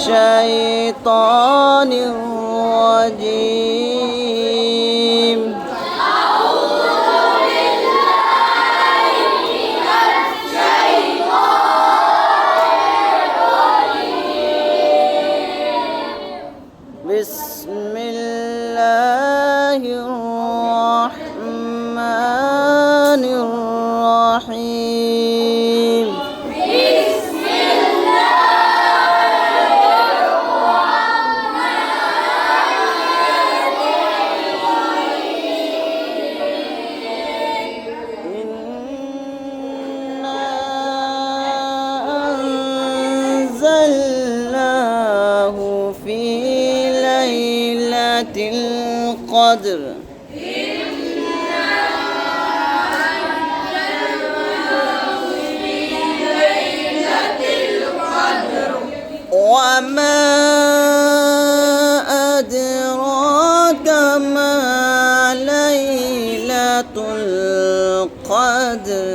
الشيطان الرجيم. بسم الله الرحمن الرحيم. بسم الله الرحمن الرحيم. إنا أنزلناه في ليلة القدر. وما أدراك ما ليلة القدر.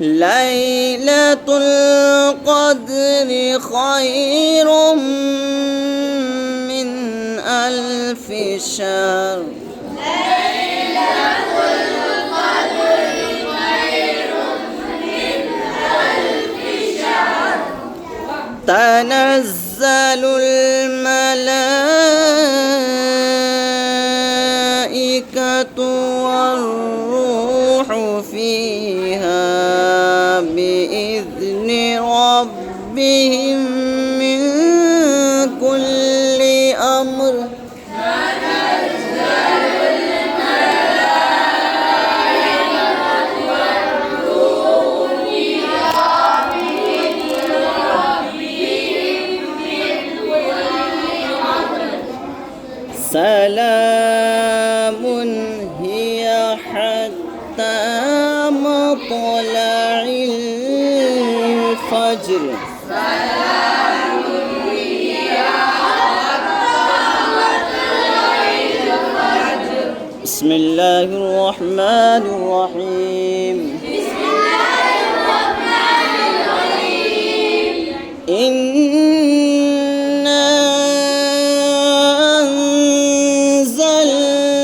ليلة القدر خير من 1000 شهر. تنزل الملائكة والروح فيها بإذن ربهم من كل أمر. سلام هي حتى مطلع الفجر. بسم الله الرحمن الرحيم. بسم الله الرحمن الرحيم. إنا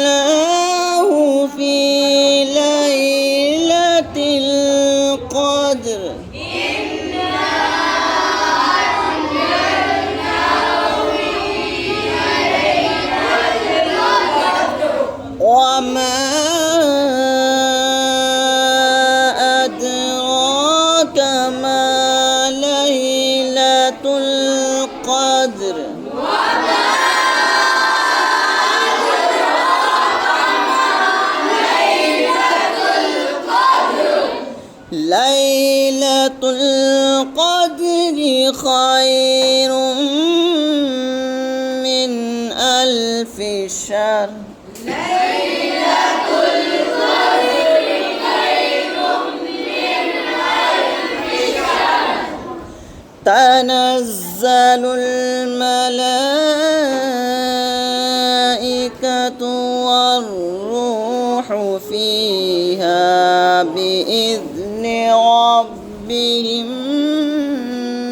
أنزلناه في ليلة القدر. وما أدراك ما ليلة القدر. ليلة القدر خير من 1000 شهر. تنزل الملائكة والروح فيها بإذن ربهم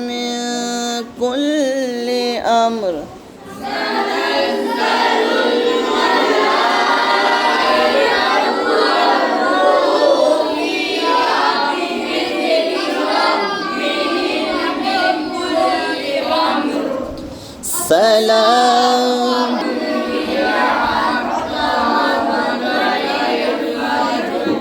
من كل أمر. سلام